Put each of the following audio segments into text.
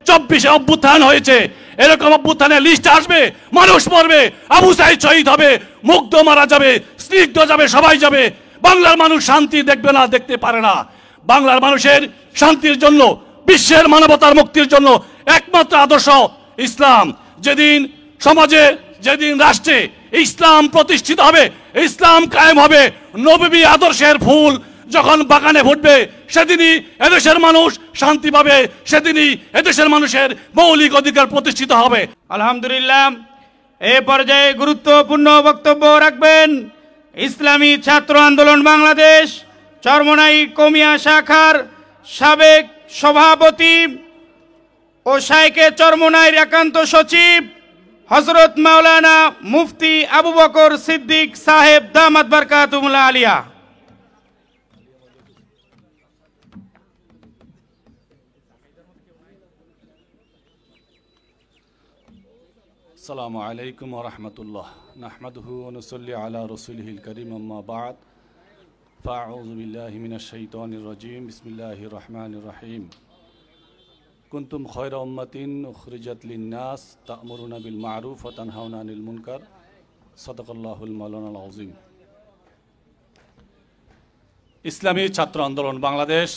24-এ অভ্যুত্থান হয়েছে, এরকম অভ্যুত্থানের লিস্ট আসবে, মানুষ মরবে, আবু সাঈদ শহীদ হবে, মুগ্ধ মারা যাবে, স্নিগ্ধ যাবে, সবাই যাবে। বাংলার মানুষ শান্তি দেখবে না, দেখতে পারে না। বাংলার মানুষের শান্তির জন্য, বিশ্বের মানবতার মুক্তির জন্য একমাত্র আদর্শ ইসলাম। যেদিন সমাজে, যেদিন রাষ্ট্রে ইসলাম প্রতিষ্ঠিত হবে, ইসলাম কায়েম হবে, নবী আদর্শের ফুল যখন বাগানে ফুটবে, সেদিনই এদেশের মানুষ শান্তি পাবে, সেদিনই এদেশের মানুষের মৌলিক অধিকার প্রতিষ্ঠিত হবে। আলহামদুলিল্লাহ। এ পর্যায়ে গুরুত্বপূর্ণ বক্তব্য রাখবেন ইসলামী ছাত্র আন্দোলন বাংলাদেশ চরমোনাই কৌমিয়া শাখার সাবেক সভাপতি ও শাইখে চরমোনাইর একান্ত সচিব হযরত মাওলানা মুফতি আবু বকর সিদ্দিক সাহেব দামাত বারকাতুহুল আলিয়া। আসসালামু আলাইকুম ওয়া রাহমাতুল্লাহ। নাহমাদুহু ওয়া নুসাল্লি আলা রাসূলিহিল কারীম, আম্মা বা'দ। ফাআউযু বিল্লাহি মিনাশ শাইতানির রাজীম। বিসমিল্লাহির রহমানির রহিম। কুনতুম খায়রা উম্মাতিন উখরিজাত লিন-নাস তা'মুরুনা বিল মা'রুফ ওয়া তানহাউনা আনিল মুনকার। সাদাকাল্লাহুল মাওলানাল আযীম। ইসলামী ছাত্র আন্দোলন বাংলাদেশ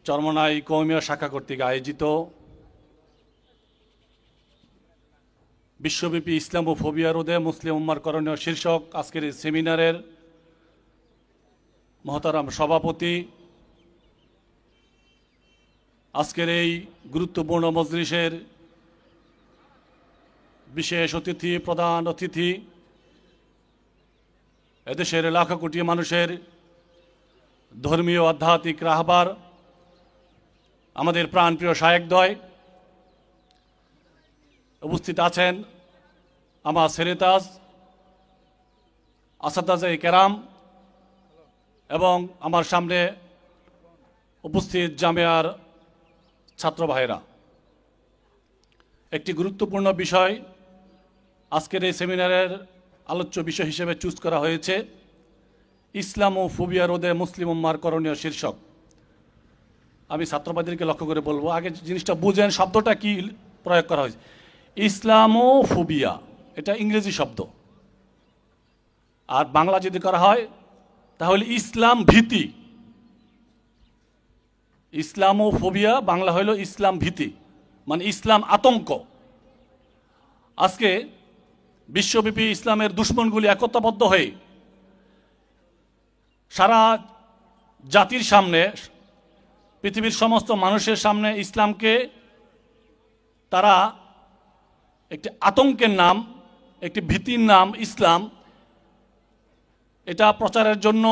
চরমোনাই কৌমিয়া শাখা কর্তৃক আয়োজিত বিশ্বব্যাপী ইসলামোফোবিয়া রোধে মুসলিম উম্মার করণীয় শীর্ষক আজকের এই সেমিনারের মহতারাম সভাপতি, আজকের এই গুরুত্বপূর্ণ মজলিসের বিশেষ অতিথি, প্রধান অতিথি, এদেশের লাখো কোটি মানুষের ধর্মীয় আধ্যাত্মিক রাহবার, আমাদের প্রাণপ্রিয় শায়েখদ্বয় উপস্থিত আছেন, আমার সেরেতাজ আসাদাজে কেরাম এবং আমার সামনে উপস্থিত জামিয়ার ছাত্র ভাইরা। একটি গুরুত্বপূর্ণ বিষয় আজকের এই সেমিনারের আলোচ্য বিষয় হিসেবে চুজ করা হয়েছে, ইসলামোফোবিয়া রোধে মুসলিম উম্মার করণীয় শীর্ষক। আমি ছাত্রবাদীদেরকে লক্ষ্য করে বলবো, আগে জিনিসটা বুঝেন শব্দটা কি প্রয়োগ করা হয়েছে। ইসলামোফোবিয়া এটা ইংরেজি শব্দ, আর বাংলা যদি করা হয় তাহলে ইসলাম ভীতি। ইসলামোফোবিয়া বাংলা হইল ইসলাম ভীতি, মানে ইসলাম আতঙ্ক। আজকে বিশ্বব্যাপী ইসলামের দুশ্মনগুলি একতাবদ্ধ হয়ে সারা জাতির সামনে, পৃথিবীর সমস্ত মানুষের সামনে ইসলামকে তারা একটি আতঙ্কের নাম, একটি ভীতির নাম ইসলাম, এটা প্রচারের জন্য,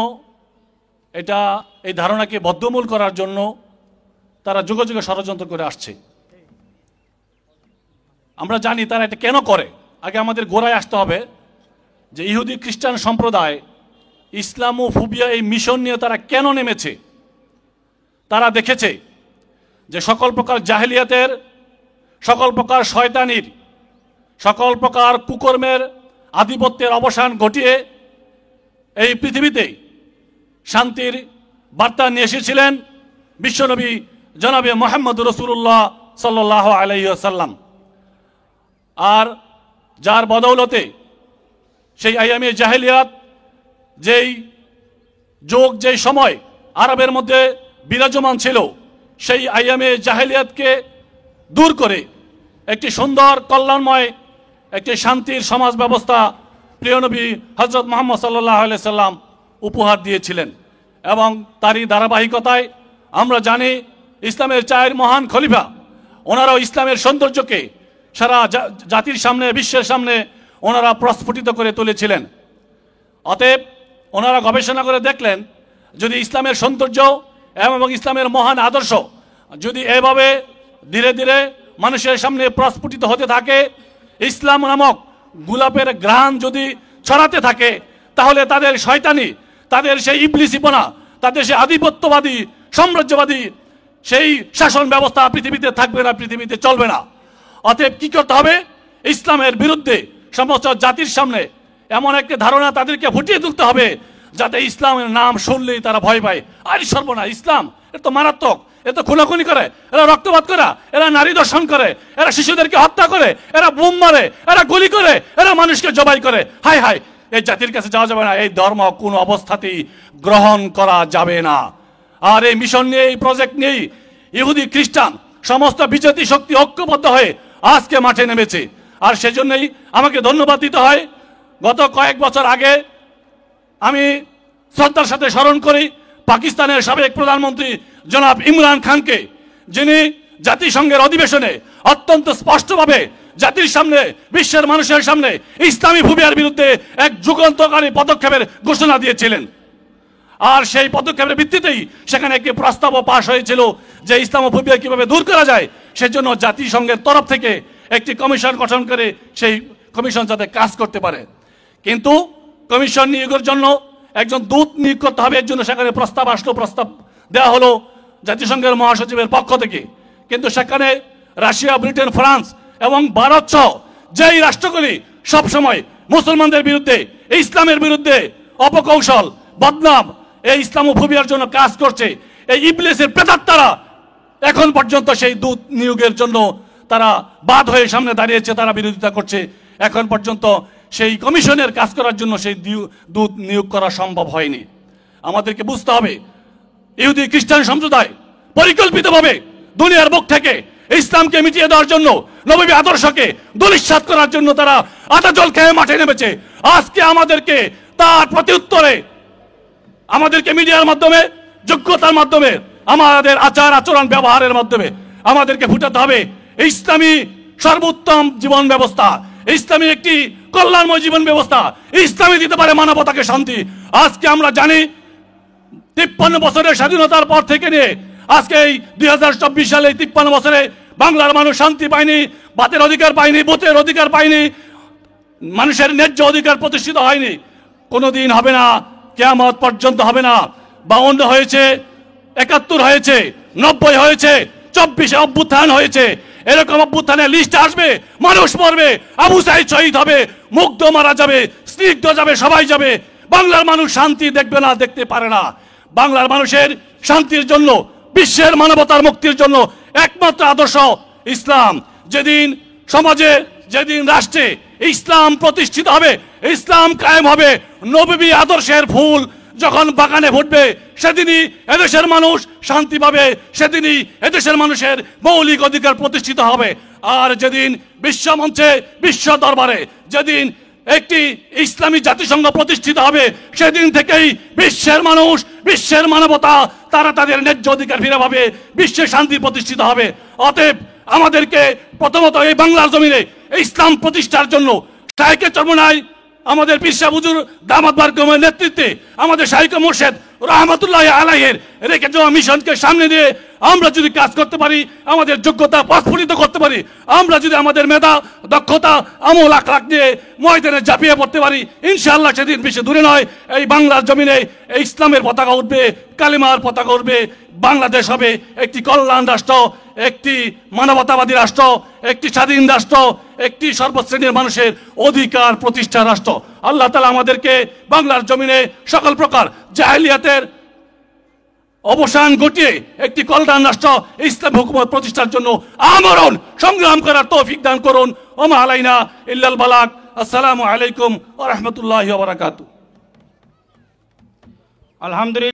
এটা এই ধারণাকে বদ্ধমূল করার জন্য তারা যুগে যুগে ষড়যন্ত্র করে আসছে। আমরা জানি তারা এটা কেন করে। আগে আমাদের গোড়ায় আসতে হবে যে ইহুদি খ্রিস্টান সম্প্রদায় ইসলামোফোবিয়া এই মিশন নিয়ে তারা কেন নেমেছে। তারা দেখেছে যে সকল প্রকার জাহেলিয়াতের, সকল প্রকার শয়তানির, সকল প্রকার কুকর্মের, আধিপত্যের অবসান ঘটিয়ে এই পৃথিবীতে শান্তির বার্তা নিয়ে এসেছিলেন বিশ্বনবী জনাবে মুহাম্মদ রাসূলুল্লাহ সাল্লাল্লাহু আলাইহি ওয়াসাল্লাম। আর যার বদৌলতে সেই আইয়ামে জাহেলিয়াত, যেই যুগ, যেই সময় আরবের মধ্যে বিরাজমান ছিল, সেই আইয়ামে জাহেলিয়াতকে দূর করে একটি সুন্দর কল্যাণময় একটি শান্তির সমাজ ব্যবস্থা প্রিয় নবী হযরত মুহাম্মদ সাল্লাল্লাহু আলাইহি সাল্লাম উপহার দিয়েছিলেন। এবং তারই ধারাবাহিকতায় আমরা জানি ইসলামের 4 মহান খলিফা, ওনারাও ইসলামের সৌন্দর্যকে সারা জাতির সামনে, বিশ্বের সামনে ওনারা প্রস্ফুটিত করে তুলেছিলেন। অতএব ওনারা গবেষণা করে দেখলেন যদি ইসলামের সৌন্দর্য এবং ইসলামের মহান আদর্শ যদি এভাবে ধীরে ধীরে মানুষের সামনে প্রস্ফুটিত হতে থাকে, ইসলাম নামক গোলাপের ঘ্রাণ যদি ছড়াতে থাকে, তাহলে তাদের শয়তানি, তাদের সেই ইবলিসিপনা, তাদের সেই আধিপত্যবাদী, সাম্রাজ্যবাদী সেই শাসন ব্যবস্থা পৃথিবীতে থাকবে না, পৃথিবীতে চলবে না। অতএব কি করতে হবে? ইসলামের বিরুদ্ধে সমস্ত জাতির সামনে এমন একটি ধারণা তাদেরকে ফুটিয়ে তুলতে হবে যাতে ইসলামের নাম শুনলেই তারা ভয় পায়। আরে সর্বনা, ইসলাম এটা তো মারাত্মক, এ তো খুনাখুনি করে, এরা রক্তপাত করে, এরা নারী দর্শন করে, এরা শিশুদেরকে হত্যা করে, এরা বোম মারে, এরা গুলি করে, এরা মানুষকে জবাই করে। হায় হায়, এই জাতির কাছে যাওয়া যাবে না, এই ধর্ম কোনো অবস্থাতেই গ্রহণ করা যাবে না। আর এই মিশন নিয়ে, এই প্রজেক্ট নিয়ে ইহুদি খ্রিস্টান সমস্ত বিজাতি শক্তি ঐক্যবদ্ধ হয়ে আজকে মাঠে নেমেছে। আর সেজন্যই আমাকে ধন্যবাদ দিতে হয়। গত কয়েক বছর আগে আমি শ্রদ্ধার সাথে স্মরণ করি পাকিস্তানের সাবেক প্রধানমন্ত্রী জনাব ইমরান খানকে, যিনি জাতিসংঘের অধিবেশনে অত্যন্ত স্পষ্টভাবে জাতির সামনে, বিশ্বের মানুষের সামনে ইসলামী ফুবিয়ার বিরুদ্ধে এক যুগান্তকারী পদক্ষেপের ঘোষণা দিয়েছিলেন। আর সেই পদক্ষেপের ভিত্তিতেই সেখানে একটি প্রস্তাবও পাশ হয়েছিল যে ইসলামোফোবিয়া কিভাবে দূর করা যায়, সেজন্য জাতিসংঘের তরফ থেকে একটি কমিশন গঠন করে সেই কমিশন যাতে কাজ করতে পারে। কিন্তু কমিশন নিয়োগের জন্য একজন দূত নিয়োগ করতে হবে, এর জন্য সেখানে প্রস্তাব আসলো, প্রস্তাব দেওয়া হলো জাতিসংঘের মহাসচিবের পক্ষ থেকে। কিন্তু সেখানে রাশিয়া, ব্রিটেন, ফ্রান্স এবং ভারত সহ যেই রাষ্ট্রগুলি সবসময় মুসলমানদের বিরুদ্ধে, ইসলামের বিরুদ্ধে অপকৌশল, বদনাম, এই ইসলামোফোবিয়ার জন্য কাজ করছে, এই ইবলিসের প্রেতাত্মারা এখন পর্যন্ত সেই দূত নিয়োগের জন্য তারা বাদ হয়ে সামনে দাঁড়িয়েছে, তারা বিরোধিতা করছে। এখন পর্যন্ত সেই কমিশনের কাজ করার জন্য সেই দূত নিয়োগ করা সম্ভব হয়নি। আমাদেরকে বুঝতে হবে, ইহুদি খ্রিস্টান সম্প্রদায় পরিকল্পিতভাবে দুনিয়ার বুক থেকে ইসলামকে মিটিয়ে দেওয়ার জন্য, নবী আদর্শকে ধূলিসাৎ করার জন্য তারা আদা জল খেয়ে মাঠে নেমেছে। আজকে আমাদেরকে তার প্রত্যুত্তরে আমাদেরকে মিডিয়ার মাধ্যমে, যোগ্যতার মাধ্যমে, আমাদের আচার আচরণ ব্যবহারের মাধ্যমে আমাদেরকে ফুটাতে হবে ইসলামী সর্বোত্তম জীবন ব্যবস্থা, ইসলামী একটি কল্যাণময় জীবন ব্যবস্থা। ইসলামী দিতে পারে মানবতাকে শান্তি। আজকে আমরা জানি 53 বছরের স্বাধীনতার পর থেকে নিয়ে আজকে এই 2024 সালে 53 বছরে বাংলার মানুষ শান্তি পায়নি, বাতের অধিকার পায়নি, ভোটের অধিকার পায়নি, মানুষের ন্যায্য অধিকার প্রতিষ্ঠিত হয়নি। কোনোদিন হবে না, কিয়ামত পর্যন্ত হবে না। 52 হয়েছে, 71 হয়েছে, 90 হয়েছে, 24-এ অভ্যুত্থান হয়েছে। এরকম অভ্যুত্থানের লিস্ট আসবে, মানুষ মরবে, আবু সাইদ শহীদ হবে, মুগ্ধ মারা যাবে, স্নিগ্ধ যাবে, সবাই যাবে। বাংলার মানুষ শান্তি দেখবে না, দেখতে পারে না। বাংলার মানুষের শান্তির জন্য, বিশ্বের মানবতার মুক্তির জন্য একমাত্র আদর্শ ইসলাম। যেদিন সমাজে, যেদিন রাষ্ট্রে ইসলাম প্রতিষ্ঠিত হবে, ইসলাম কায়েম হবে, নবী আদর্শের ফুল যখন বাগানে ফুটবে, সেদিনই এদেশের মানুষ শান্তি পাবে, সেদিনই এদেশের মানুষের মৌলিক অধিকার প্রতিষ্ঠিত হবে। আর যেদিন বিশ্ব মঞ্চে, বিশ্ব দরবারে যেদিন একটি ইসলামী জাতিসংঘ প্রতিষ্ঠিত হবে, সেদিন থেকেই বিশ্বের মানুষ, বিশ্বের মানবতা তারা তাদের ন্যায্য অধিকার ফিরে পাবে, বিশ্বে শান্তি প্রতিষ্ঠিত হবে। অতএব আমাদেরকে প্রথমত এই বাংলার জমিনে ইসলাম প্রতিষ্ঠার জন্য শাইখে চরমোনাই আমাদের পীর সাহেব হুজুর দামাত বারকাতুহুর নেতৃত্বে, আমাদের শাইখ মুর্শিদ রাহমাতুল্লাহ আলাইহির রেখে যাওয়া মিশনকে সামনে দিয়ে আমরা যদি কাজ করতে পারি, আমাদের যোগ্যতা প্রস্ফুটিত করতে পারি, আমরা যদি আমাদের মেধা, দক্ষতা, আমল, আখলাক নিয়ে ময়দানে ঝাঁপিয়ে পড়তে পারি, ইনশাআল্লাহ সেদিন বেশি দূরে নয়, এই বাংলার জমিনে এই ইসলামের পতাকা উঠবে, কালিমার পতাকা উঠবে। বাংলাদেশ হবে একটি কল্যাণ রাষ্ট্র, একটি মানবতাবাদী রাষ্ট্র, একটি স্বাধীন রাষ্ট্র, একটি সর্বশ্রেণীর মানুষের অধিকার প্রতিষ্ঠা রাষ্ট্র। আল্লাহ তাআলা আমাদেরকে বাংলার জমিনে সকল প্রকার জাহেলিয়াতের অবসান ঘটিয়ে একটি কল্যাণ রাষ্ট্র, ইসলাম হুকুমত প্রতিষ্ঠার জন্য আমরণ সংগ্রাম করার তৌফিক দান করুন। ওমা আলাইনা ইল্লাল বালাগ। আসসালামু আলাইকুম ওয়া রাহমাতুল্লাহি ওয়া বারাকাতুহু। আলহামদুলিল্লাহ।